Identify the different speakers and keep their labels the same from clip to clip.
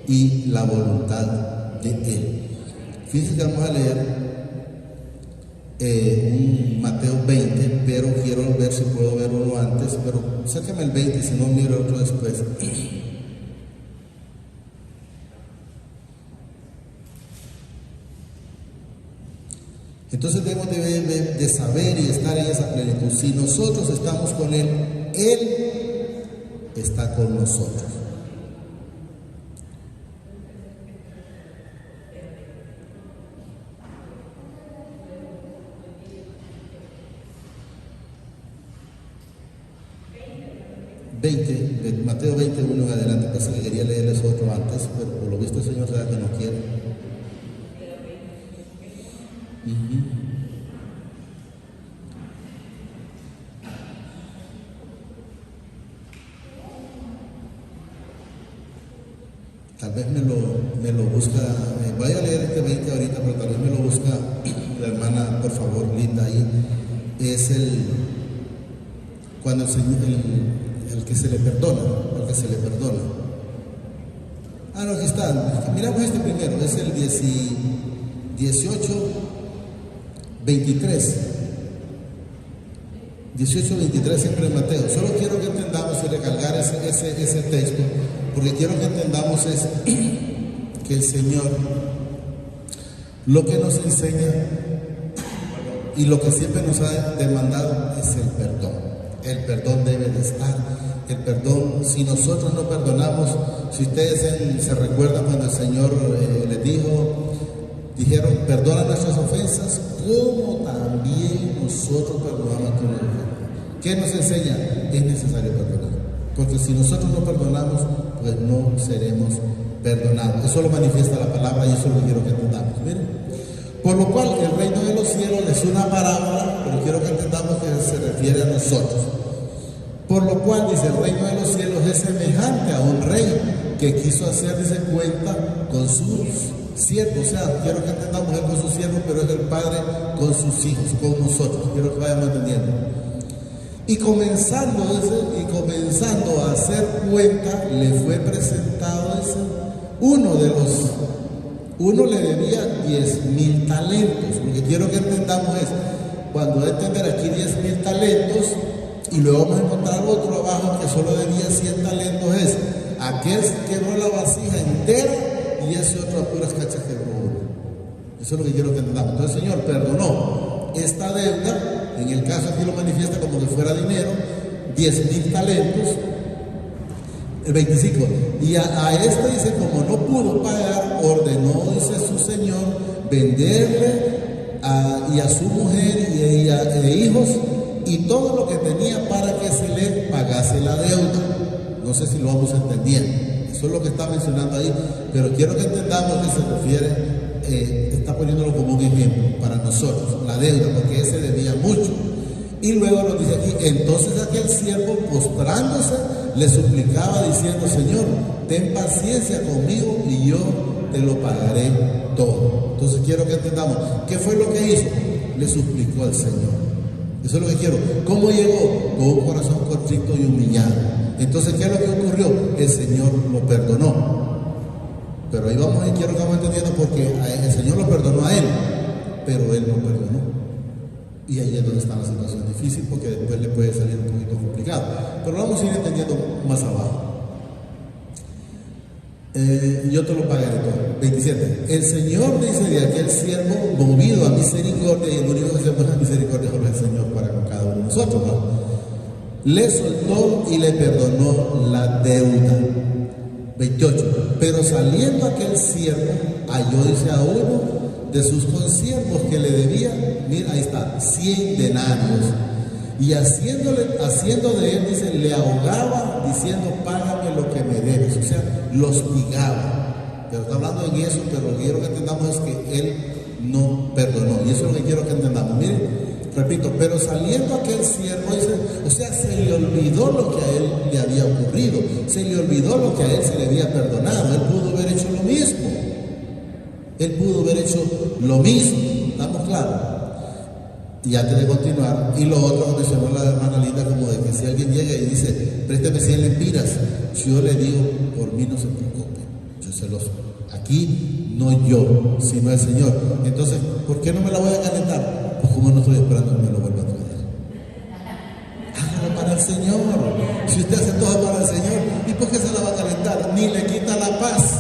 Speaker 1: y la voluntad de Él. Fíjense que vamos a leer un Mateo 20, pero quiero ver si puedo ver uno antes, pero sácame el 20, si no miro otro después. Entonces debemos de saber y estar en esa plenitud. Si nosotros estamos con Él, Él está con nosotros. De Mateo 21 en adelante, pasa que quería leerles otro antes, pero por lo visto el Señor sabe que no quiere. Tal vez me lo busca, voy a leer este 20 ahorita, pero tal vez me lo busca la hermana, por favor, Linda, ahí. Es cuando el Señor, el que se le perdona, el que se le perdona. Ah, no, aquí está. Miramos este primero, es el 18:23. 18:23 siempre en Mateo. Solo quiero que entendamos y recalcar ese texto, porque quiero que entendamos es que el Señor lo que nos enseña y lo que siempre nos ha demandado es el perdón. El perdón debe de estar. El perdón, si nosotros no perdonamos, si ustedes se recuerdan cuando el Señor les dijeron, perdona nuestras ofensas, como también nosotros perdonamos a nuestros ofensas. ¿Qué nos enseña? Es necesario perdonar. Porque si nosotros no perdonamos, pues no seremos perdonados. Eso lo manifiesta la palabra y eso es lo que quiero que entendamos. Miren. Por lo cual, el reino de los cielos es una parábola, pero quiero que entendamos que se refiere a nosotros. Por lo cual, dice, el reino de los cielos es semejante a un rey que quiso hacerse cuenta con sus siervos. O sea, quiero que entendamos él con sus siervos, pero es el Padre con sus hijos, con nosotros. Quiero que vayamos entendiendo. Y comenzando a hacer cuenta, le fue presentado uno le debía 10,000 talentos. Lo que quiero que entendamos es, cuando va a entender aquí 10,000 talentos, y luego vamos a encontrar otro abajo que solo debía 100 talentos, es aquel quebró la vasija entera y ese otro a puras cachas quebró uno. Eso es lo que quiero que entendamos. Entonces el Señor perdonó esta deuda, en el caso aquí lo manifiesta como que fuera dinero, 10,000 talentos. El 25, y a este dice, como no pudo pagar, ordenó, dice su Señor, venderle y a su mujer e hijos y todo lo que tenía para que se le pagase la deuda. No sé si lo vamos entendiendo, eso es lo que está mencionando ahí, pero quiero que entendamos que se refiere, está poniéndolo como un ejemplo para nosotros, la deuda, porque ese debía mucho. Y luego nos dice aquí, entonces aquel siervo postrándose le suplicaba diciendo, Señor, ten paciencia conmigo y yo te lo pagaré todo. Entonces quiero que entendamos, ¿qué fue lo que hizo? Le suplicó al Señor. Eso es lo que quiero. ¿Cómo llegó? Con un corazón contrito y humillado. Entonces, ¿qué es lo que ocurrió? El Señor lo perdonó. Pero ahí vamos y quiero que vamos entendiendo porque el Señor lo perdonó a él, pero él no perdonó. Y ahí es donde está la situación difícil, porque después le puede salir un poquito complicado. Pero lo vamos a ir entendiendo más abajo. Yo te lo pagaré todo. 27. El Señor dice de aquel siervo, movido a misericordia, y el único que se muestra misericordia es el Señor para con cada uno de nosotros, ¿no? Le soltó y le perdonó la deuda. 28. Pero saliendo aquel siervo, halló, dice, a uno de sus consiervos que le debía, mira, ahí está, 100 denarios. Y haciendo de él, dice, le ahogaba diciendo, págame lo que me debes. O sea, lo hostigaba. Pero está hablando en eso, pero lo que quiero que entendamos es que él no perdonó. Y eso es lo que quiero que entendamos. Miren, repito, pero saliendo aquel siervo, dice, o sea, se le olvidó lo que a él le había ocurrido. Se le olvidó lo que a él se le había perdonado. Él pudo haber hecho lo mismo. Él pudo haber hecho lo mismo. ¿Estamos claros? Y antes de continuar, y lo otro que mencionó la hermana Linda, como de que si alguien llega y dice, présteme 100 lempiras, yo le digo, por mí no se preocupe, yo soy celoso. Aquí no yo, sino el Señor. Entonces, ¿por qué no me la voy a calentar? Pues como no estoy esperando que me lo vuelva a traer. Hágalo para el Señor. Si usted hace todo para el Señor, ¿y por qué se la va a calentar? Ni le quita la paz.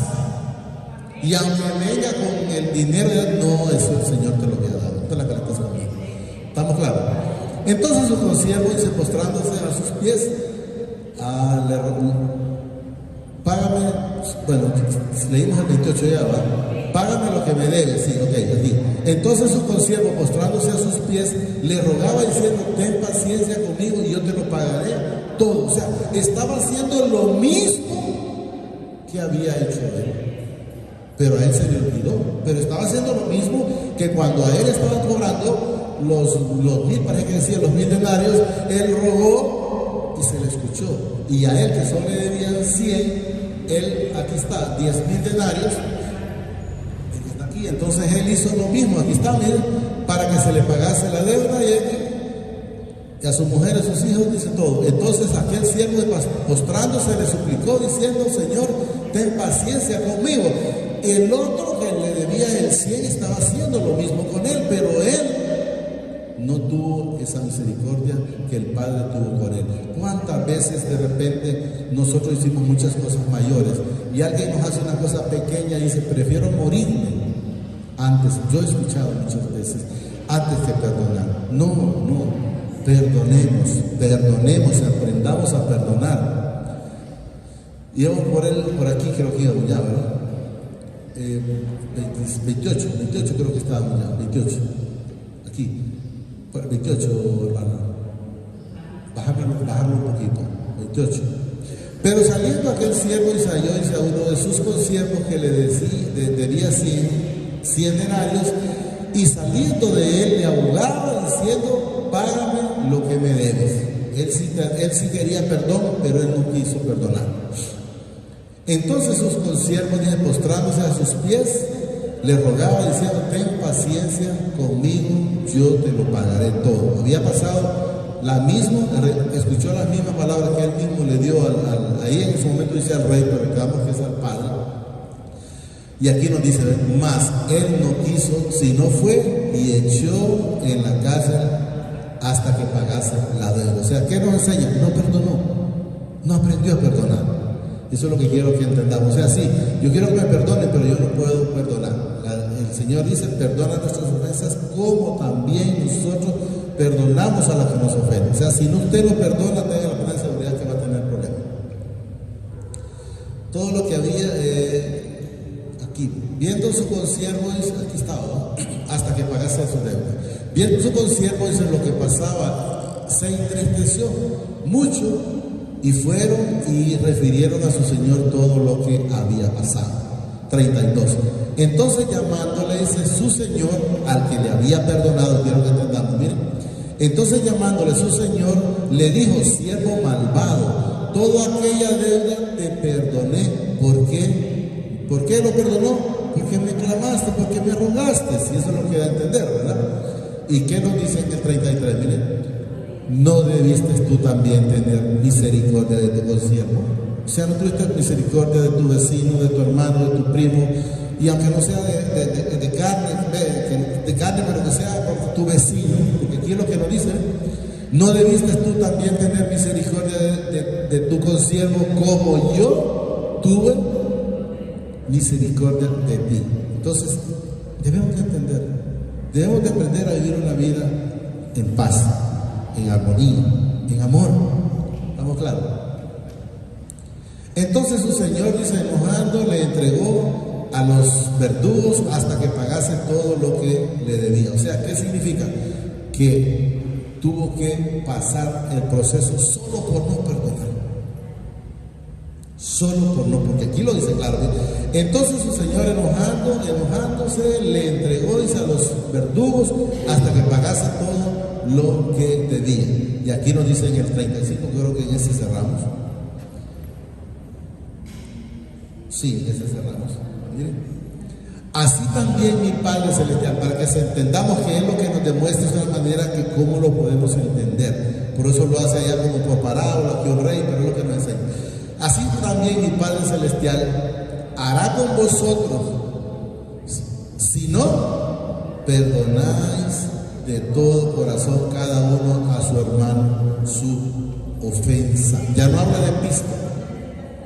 Speaker 1: Y aunque venga con el dinero, no, eso el Señor te lo había dado. No te la calentas conmigo. ¿Estamos claros? Entonces su consiervo dice, postrándose a sus pies, págame, bueno, leímos el 28 ya, ¿va? Págame lo que me debes, sí, ok, aquí. Entonces su consiervo, postrándose a sus pies, le rogaba diciendo, ten paciencia conmigo y yo te lo pagaré todo. O sea, estaba haciendo lo mismo que había hecho él. Pero a él se le olvidó, pero estaba haciendo lo mismo que cuando a él estaban cobrando los 1000, parece que decía los 1000 denarios, él rogó y se le escuchó. Y a él que solo le debían 100, él, aquí está, 10.000 denarios, está aquí. Entonces él hizo lo mismo, aquí está, miren, para que se le pagase la deuda y a su mujer, a sus hijos, dice todo. Entonces aquel siervo postrándose le suplicó diciendo, Señor, ten paciencia conmigo. El otro que le debía el 100 estaba haciendo lo mismo con él, pero él no tuvo esa misericordia que el Padre tuvo con él. ¿Cuántas veces de repente nosotros hicimos muchas cosas mayores y alguien nos hace una cosa pequeña y dice, prefiero morirme antes? Yo he escuchado muchas veces, antes que perdonar. No, perdonemos y aprendamos a perdonar. Íbamos por aquí, creo que íbamos ya, ¿verdad? 28 creo que estábamos ya, 28, aquí, 28, hermano, bajarlo un poquito, 28. Pero saliendo aquel siervo y salió dice a uno de sus consiervos que le debía 100 denarios, y saliendo de él le abogaba diciendo, págame lo que me debes. Él sí quería perdón, pero él no quiso perdonar. Entonces sus consiervos, postrándose a sus pies, le rogaba diciendo, ten paciencia conmigo, yo te lo pagaré todo. Había pasado la misma, escuchó las mismas palabras que él mismo le dio ahí en su momento dice al rey, pero recordamos que es al padre. Y aquí nos dice, mas él no quiso, sino fue y echó en la cárcel hasta que pagase la deuda. O sea, ¿qué nos enseña? No perdonó, no aprendió a perdonar. Eso es lo que quiero que entendamos. O sea, sí, yo quiero que me perdonen, pero yo no puedo perdonar. El Señor dice, perdona nuestras ofensas como también nosotros perdonamos a los que nos ofenden. O sea, si no usted no perdona, tenga la plena seguridad que va a tener problemas. Todo lo que había aquí, viendo su consiervo, dice, aquí estaba, hasta que pagase su deuda. Viendo su consiervo, dice, lo que pasaba, se entristeció mucho. Y fueron y refirieron a su señor todo lo que había pasado. 32. Entonces llamándole, dice, su señor, al que le había perdonado, quiero que entendamos, miren. Entonces llamándole su señor, le dijo, siervo malvado, toda aquella deuda te perdoné. ¿Por qué? ¿Por qué lo perdonó? Porque me clamaste, porque me rogaste. Si eso es lo que da a entender, ¿verdad? ¿Y qué nos dice en el 33? Miren. ¿No debiste tú también tener misericordia de tu consiervo? O sea, no tuviste misericordia de tu vecino, de tu hermano, de tu primo, y aunque no sea de carne, pero que sea por tu vecino, porque aquí es lo que nos dice, ¿no debiste tú también tener misericordia de tu consiervo como yo tuve misericordia de ti? Entonces, debemos de entender, debemos de aprender a vivir una vida en paz, en armonía, en amor. ¿Estamos claros? Entonces su señor, dice, enojando, le entregó a los verdugos hasta que pagase todo lo que le debía. O sea, ¿qué significa? Que tuvo que pasar el proceso solo por no perdonar. Solo por no, porque aquí lo dice claro. Entonces su señor enojándose, le entregó, dice, a los verdugos hasta que pagase todo lo que debía. Y aquí nos dice en el 35, creo que en ese cerramos. Sí, en ese cerramos. Miren. Así también mi Padre Celestial, para que entendamos que es lo que nos demuestra de una manera que cómo lo podemos entender. Por eso lo hace allá como por parábola, que un rey, pero es lo que nos enseña. Así también mi Padre Celestial hará con vosotros si no perdonáis de todo corazón cada uno a su hermano su ofensa. Ya no habla de pista,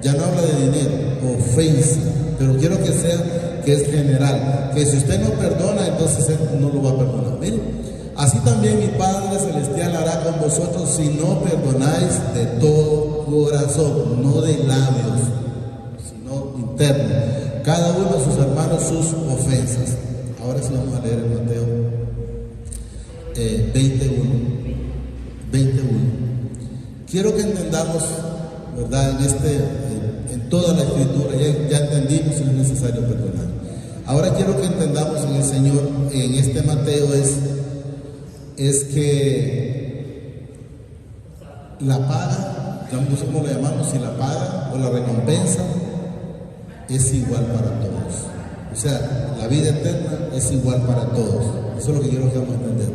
Speaker 1: ya no habla de dinero, ofensa. Pero quiero que sea, que es general, que si usted no perdona, entonces Él no lo va a perdonar. Miren, así también mi Padre Celestial hará con vosotros si no perdonáis de todo corazón, no de labios, sino interno, cada uno a sus hermanos sus ofensas. Ahora sí vamos a leer el Mateo 21. Quiero que entendamos, ¿verdad? En toda la Escritura, ya entendimos que es necesario perdonar. Ahora quiero que entendamos en el Señor, en este Mateo, es que la paga, no sé cómo le llamamos, si la paga o la recompensa, es igual para todos. O sea, la vida eterna es igual para todos. Eso es lo que quiero que vamos a entender.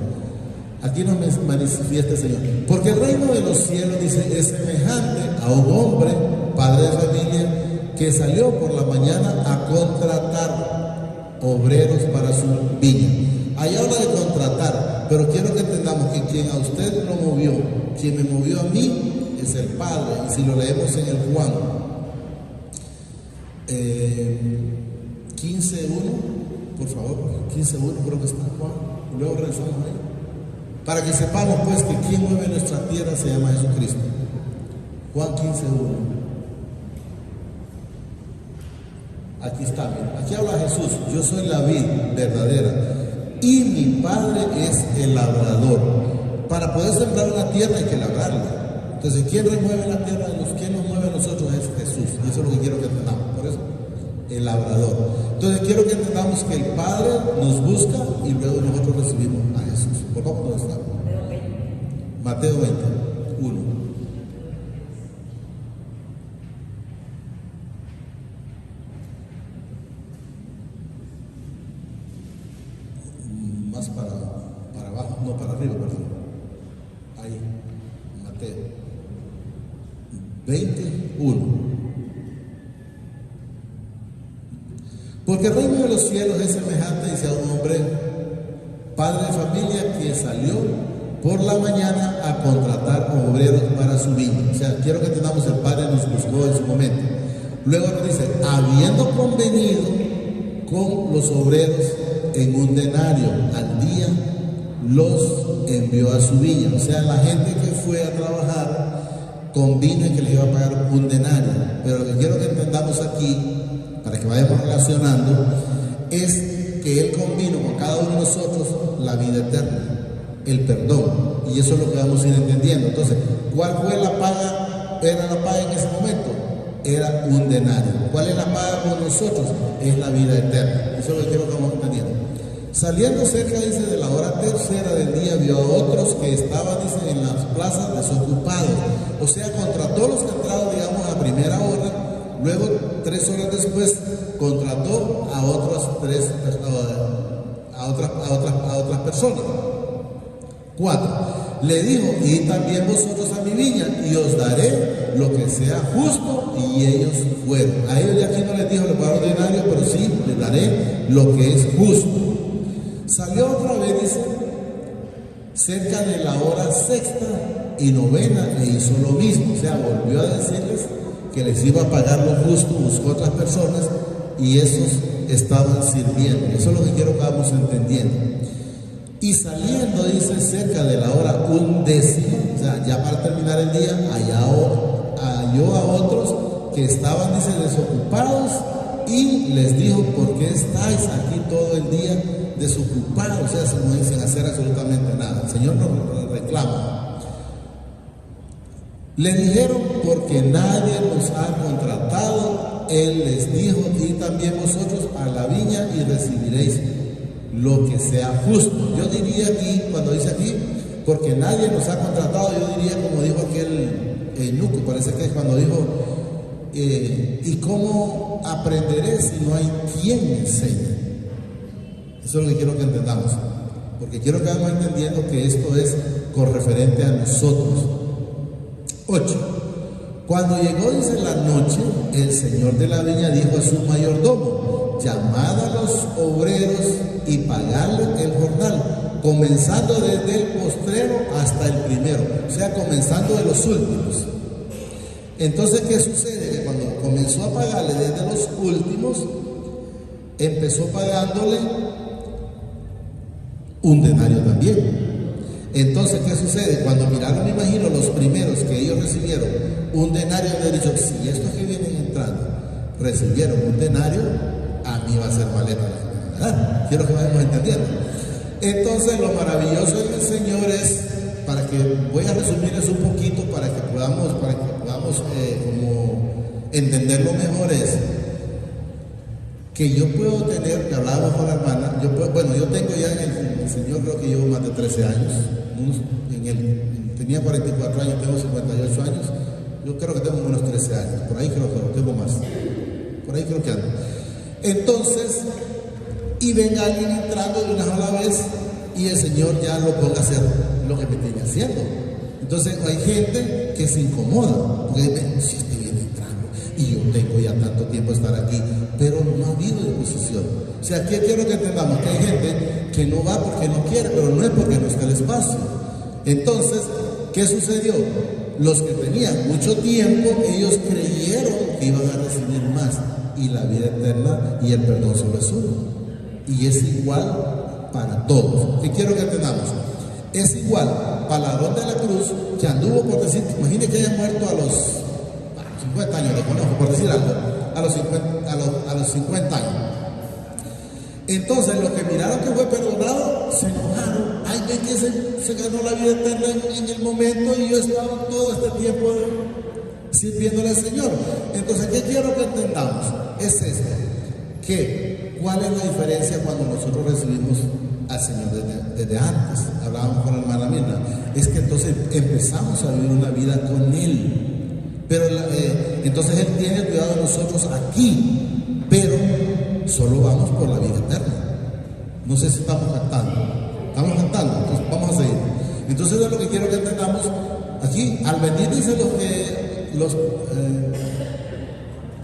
Speaker 1: Aquí nos manifiesta el Señor. Porque el reino de los cielos, dice, es semejante a un hombre, padre de familia, que salió por la mañana a contratar obreros para su viña. Ahí habla de contratar, pero quiero que entendamos que quien a usted lo movió, quien me movió a mí, es el Padre. Y si lo leemos en el Juan 15:1, por favor, 15:1 creo que está Juan, luego regresamos ahí. Para que sepamos pues que quien mueve nuestra tierra se llama Jesucristo. Juan 15:1. Aquí está, bien. Aquí habla Jesús: yo soy la vid verdadera y mi Padre es el labrador. Para poder sembrar una tierra hay que labrarla. Entonces, ¿quién remueve la tierra? ¿Quién nos mueve a nosotros? Es Jesús. Y eso es lo que quiero que entendamos. Por eso, el labrador. Entonces, quiero que entendamos que el Padre nos busca y luego nosotros recibimos a Jesús. Por favor, ¿dónde está? Mateo 21. Más para abajo, no para arriba, perdón. Ahí, Mateo 21. Porque el reino de los cielos es semejante, dice, a un hombre, padre de familia, que salió por la mañana a contratar obreros para su viña. O sea, quiero que entendamos, el Padre nos buscó en su momento. Luego nos dice, habiendo convenido con los obreros en un denario al día, los envió a su viña. O sea, la gente que fue a trabajar convino en que les iba a pagar un denario. Pero lo que quiero que entendamos aquí, para que vayamos relacionando, es que Él convino con cada uno de nosotros la vida eterna, el perdón. Y eso es lo que vamos a ir entendiendo. Entonces, ¿cuál fue la paga? Era la paga en ese momento. Era un denario. ¿Cuál es la paga por nosotros? Es la vida eterna. Eso es lo que quiero que vamos entendiendo. Saliendo cerca, dice, de la hora tercera del día, vio a otros que estaban, dice, en las plazas desocupados. O sea, contrató los que entraron, digamos, a primera hora. Luego, 3 horas después, contrató a otras personas. 4. Le dijo, id también vosotros a mi viña y os daré lo que sea justo, y ellos fueron. A ellos de aquí no les dijo, les voy a dar ordinario, pero sí, les daré lo que es justo. Salió otra vez, dice, cerca de la hora sexta y novena, e hizo lo mismo. O sea, volvió a decirles que les iba a pagar lo justo, buscó otras personas y esos estaban sirviendo. Eso es lo que quiero que vamos entendiendo. Y saliendo, dice, cerca de la hora 11, o sea, ya para terminar el día, halló a otros que estaban, dice, desocupados, y les dijo, ¿por qué estáis aquí todo el día desocupados? O sea, sin hacer absolutamente nada. El Señor nos reclama. Le dijeron, porque nadie nos ha contratado. Él les dijo, y también vosotros a la viña y recibiréis lo que sea justo. Yo diría aquí, cuando dice aquí, porque nadie nos ha contratado, yo diría como dijo aquel eunuco, parece que es cuando dijo, ¿y cómo aprenderé si no hay quien me enseñe? Eso es lo que quiero que entendamos, porque quiero que vayamos entendiendo que esto es con referente a nosotros. 8. Cuando llegó, dice, la noche, el señor de la viña dijo a su mayordomo: llamad a los obreros y pagadle el jornal, comenzando desde el postrero hasta el primero, o sea, comenzando de los últimos. Entonces, ¿qué sucede? Que cuando comenzó a pagarle desde los últimos, empezó pagándole un denario también. Entonces, ¿qué sucede? Cuando miraron, me imagino, los primeros que ellos recibieron un denario, han dicho: si estos que vienen entrando recibieron un denario, a mí va a ser maleta la verdad. Quiero que vayamos entendiendo. Entonces, lo maravilloso del Señor es, para que voy a resumir eso un poquito para que podamos como entenderlo mejor, es que yo puedo tener, que hablábamos con la hermana, yo tengo ya en el Señor, creo que llevo más de 13 años, tenía 44 años, tengo 58 años, yo creo que tengo unos 13 años, por ahí creo que tengo más, por ahí creo que ando. Entonces, y venga alguien entrando de una sola vez y el Señor ya lo ponga a hacer lo que me tiene haciendo. Entonces hay gente que se incomoda, porque dice: si este viene entrando y yo tengo ya tanto tiempo de estar aquí, pero no ha habido disposición. O sea, aquí quiero que entendamos que hay gente que no va porque no quiere, pero no es porque no está el espacio. Entonces, ¿qué sucedió? Los que tenían mucho tiempo, ellos creyeron que iban a recibir más, y la vida eterna y el perdón solo es uno. Y es igual para todos. ¿Qué quiero que entendamos? Es igual para el ladrón de la cruz, que anduvo, por decir, imagine que haya muerto a los 50 años, lo conozco, por decir algo, a los 50 años. Entonces, los que miraron que fue perdonado, se enojaron. Ay, ven que se ganó la vida eterna en el momento, y yo he estado todo este tiempo sirviéndole al Señor. Entonces, ¿qué quiero que entendamos? Es esto, que ¿cuál es la diferencia cuando nosotros recibimos al Señor desde antes? Hablábamos con la hermana Mirna. Es que entonces empezamos a vivir una vida con Él. Pero entonces Él tiene cuidado de nosotros aquí, pero solo vamos por la vida eterna. No sé si estamos cantando. ¿Estamos cantando? Entonces vamos a seguir. Entonces es lo que quiero que entendamos aquí. Al venir, dice los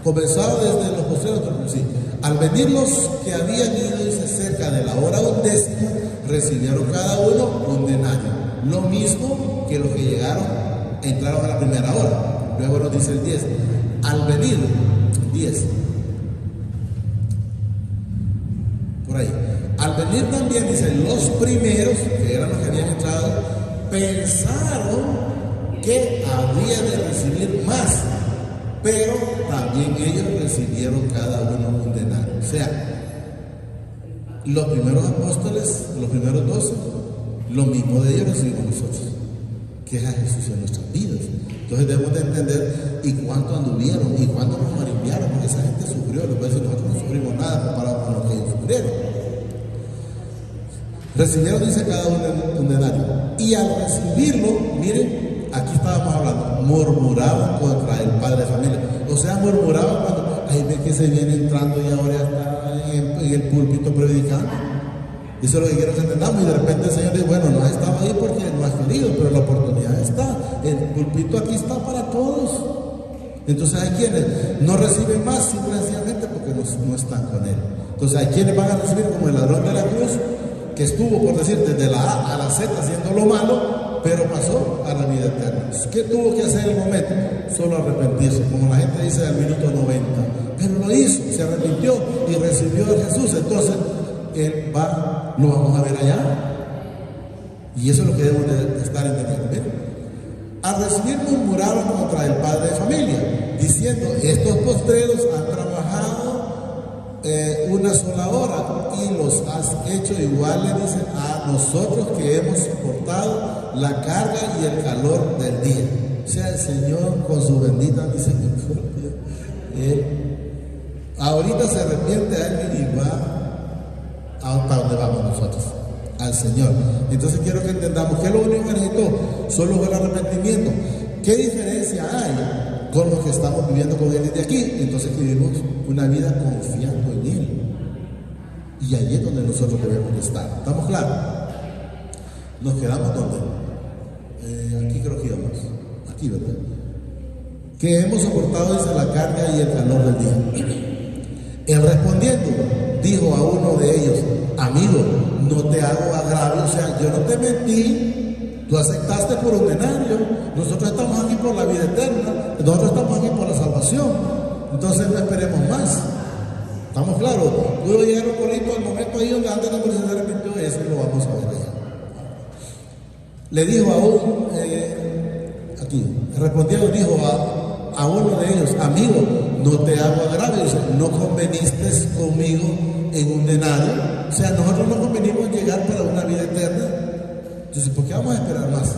Speaker 1: comenzado desde los postreros, sí. Al venir los que habían ido, dice, cerca de la hora 11, recibieron cada uno un denario. Lo mismo que los que llegaron, entraron a la primera hora. Luego nos dice el 10. Al venir, 10. Por ahí. Al venir también, dice, los primeros, que eran los que habían entrado, pensaron que había de recibir más, pero también ellos recibieron cada uno un denario. O sea, los primeros apóstoles, los primeros 12, lo mismo de ellos recibimos nosotros, que es a Jesús en nuestras vidas. Entonces debemos de entender y cuánto anduvieron y cuánto nos marimbiaron, porque esa gente sufrió. Les voy a decir, nosotros no sufrimos nada comparado con lo que ellos sufrieron. Recibieron, dice, cada uno un denario, y al recibirlo, miren, aquí estábamos hablando, murmuraban contra el padre de familia. O sea, murmuraban cuando, ay, ve que se viene entrando y ahora está en el púlpito predicando. Eso es lo que quiero que entendamos. Y de repente el Señor dice: bueno, no has estado ahí porque no has querido, pero la oportunidad está. El púlpito aquí está para todos. Entonces hay quienes no reciben más simplemente porque no están con Él. Entonces hay quienes van a recibir como el ladrón de la cruz, que estuvo, por decir, desde la A a la Z haciendo lo malo, pero pasó a la vida eterna. ¿Qué tuvo que hacer en el momento? Solo arrepentirse, como la gente dice al minuto 90. Pero lo hizo, se arrepintió y recibió a Jesús. Entonces, Él va, lo vamos a ver allá. Y eso es lo que debemos de estar entendiendo. ¿Ven? Al recibir, murmuraron contra el padre de familia, diciendo: estos postreros han trabajado una sola hora y los has hecho iguales, dice, a nosotros que hemos soportado la carga y el calor del día. O sea, el Señor con su bendita misericordia, ahorita se arrepiente a alguien y va hasta donde vamos nosotros, al Señor. Entonces quiero que entendamos que lo único que necesitó solo fue el arrepentimiento. ¿Qué diferencia hay con los que estamos viviendo con Él desde aquí? Entonces que vivimos una vida confiando en Él, y allí es donde nosotros debemos de estar. ¿Estamos claros? ¿Nos quedamos donde? Aquí creo que íbamos, aquí, ¿verdad? que hemos soportado, dice, la carga y el calor del día. Él respondiendo, dijo a uno de ellos, amigo, no te hago agravio, o sea, yo no te mentí, tú aceptaste por un denario, nosotros estamos aquí por la vida eterna, nosotros estamos aquí por la salvación, entonces no esperemos más. ¿Estamos claros? Pudo llegar un polito al momento ahí donde antes la policía se arrepintió, eso lo vamos a ver allá. Le dijo a uno, respondiendo, dijo a uno de ellos, amigo, no te hago agravio, o sea, no conveniste conmigo en un denario, o sea, nosotros no convenimos llegar para una vida eterna, entonces, ¿por qué vamos a esperar más?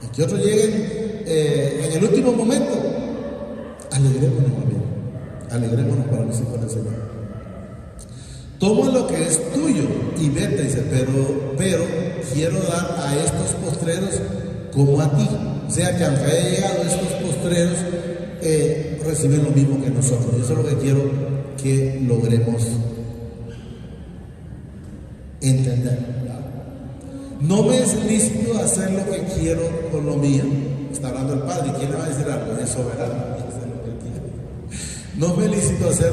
Speaker 1: Y que otros lleguen en el último momento, alegrémonos, amigo, alegrémonos para los hijos del Señor. Toma lo que es tuyo y vete, dice, pero quiero dar a estos postreros como a ti. O sea, que aunque haya llegado estos postreros, reciben lo mismo que nosotros. Eso es lo que quiero que logremos entender. No me es lícito hacer lo que quiero con lo mío. Está hablando el Padre. ¿Quién le va a decir algo? Es soberano. No me es lícito hacer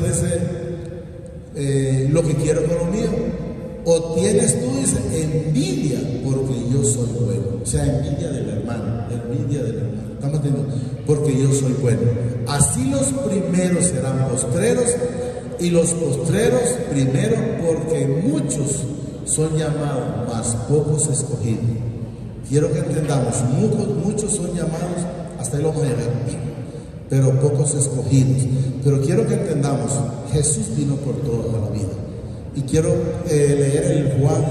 Speaker 1: lo que quiero con lo mío. O tienes tú, dice, envidia porque yo soy bueno. O sea, envidia del hermano. ¿Estamos entendiendo? Porque yo soy bueno. Así los primeros serán postreros y los postreros primeros, porque muchos son llamados, mas pocos escogidos. Quiero que entendamos, muchos son llamados, hasta ahí lo vamos a llegar, pero pocos escogidos. Pero quiero que entendamos, Jesús vino por toda la vida. Y quiero leer el Juan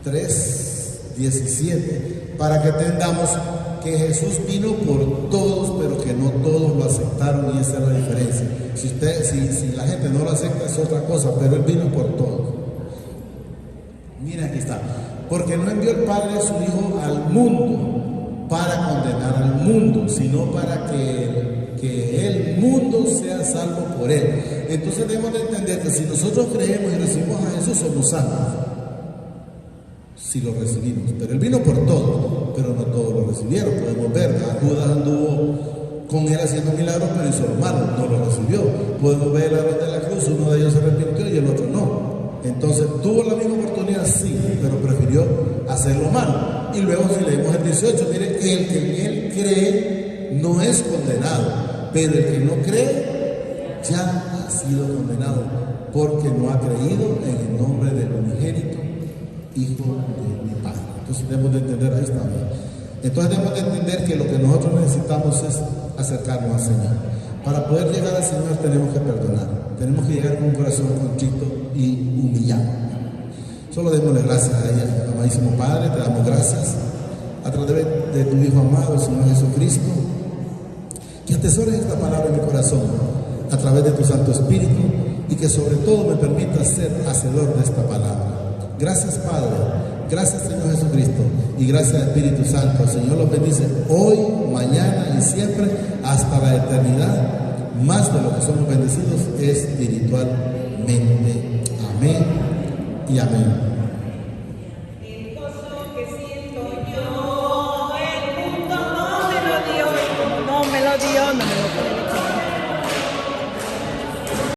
Speaker 1: 3:17 para que entendamos que Jesús vino por todos, pero que no todos lo aceptaron, y esa es la diferencia. Si la gente no lo acepta es otra cosa, pero Él vino por todos. Mira, aquí está. Porque no envió el Padre a su Hijo al mundo para condenar al mundo, sino para que el mundo sea salvo por Él. Entonces debemos de entender que si nosotros creemos y recibimos a Jesús, somos salvos. Si lo recibimos, pero Él vino por todos, pero no todos lo recibieron. Podemos ver, Judas anduvo con Él haciendo milagros, pero hizo lo malo, no lo recibió. Podemos ver el ladrón de la cruz, uno de ellos se arrepintió y el otro no. Entonces, ¿tuvo la misma oportunidad? Sí, pero prefirió hacer lo malo. Y luego si leemos el 18, mire, el que en Él cree no es condenado, pero el que no cree ya ha sido condenado, porque no ha creído en el nombre del unigénito Hijo de mi Padre. Entonces debemos de entender, ahí está. Entonces debemos de entender que lo que nosotros necesitamos es acercarnos al Señor. Para poder llegar al Señor tenemos que perdonar. Tenemos que llegar con un corazón contrito y humillado. Solo démosle gracias a ella, amadísimo Padre, te damos gracias a través de tu Hijo amado, el Señor Jesucristo, que atesores esta palabra en mi corazón a través de tu Santo Espíritu, y que sobre todo me permita ser hacedor de esta palabra. Gracias, Padre, gracias, Señor Jesucristo, y gracias, Espíritu Santo. El Señor los bendice hoy, mañana y siempre hasta la eternidad. Más de lo que somos bendecidos espiritualmente. Amén y amén.